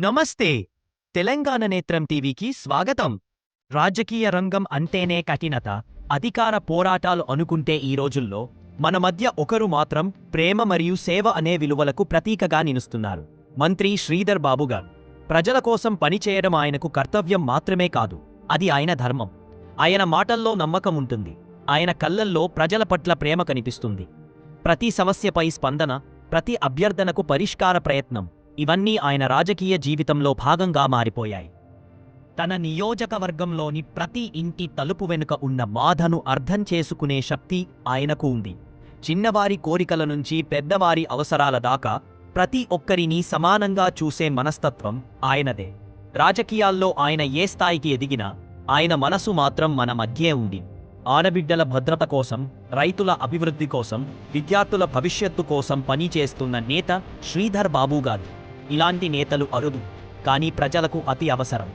నమస్తే. తెలంగాణ నేత్రం టీవీకి స్వాగతం. రాజకీయ రంగం అంటేనే కఠినత, అధికార పోరాటాలు అనుకుంటే ఈ రోజుల్లో మన మధ్య ఒకరు మాత్రం ప్రేమ మరియు సేవ అనే విలువలకు ప్రతీకగా నిలుస్తున్నారు. మంత్రి శ్రీధర్ బాబు గారు. ప్రజల కోసం పనిచేయడం ఆయనకు కర్తవ్యం మాత్రమే కాదు, అది ఆయన ధర్మం. ఆయన మాటల్లో నమ్మకం ఉంటుంది, ఆయన కళ్ళల్లో ప్రజల పట్ల ప్రేమ కనిపిస్తుంది. ప్రతి సమస్యపై స్పందన, ప్రతి అభ్యర్థనకు పరిష్కార ప్రయత్నం, ఇవన్నీ ఆయన రాజకీయ జీవితంలో భాగంగా మారిపోయాయి. తన నియోజకవర్గంలోని ప్రతి ఇంటి తలుపు వెనుక ఉన్న బాధను అర్థం చేసుకునే శక్తి ఆయనకు ఉంది. చిన్నవారి కోరికల నుంచి పెద్దవారి అవసరాల దాకా ప్రతి ఒక్కరినీ సమానంగా చూసే మనస్తత్వం ఆయనదే. రాజకీయాల్లో ఆయన ఏ స్థాయికి ఎదిగినా ఆయన మనసు మాత్రం మన మధ్యే ఉంది. ఆడబిడ్డల భద్రత కోసం, రైతుల అభివృద్ధి కోసం, విద్యార్థుల భవిష్యత్తు కోసం పనిచేస్తున్న నేత శ్రీధర్ బాబు గారు. ఇలాంటి నేతలు అరుదు, కానీ ప్రజలకు అతి అవసరం.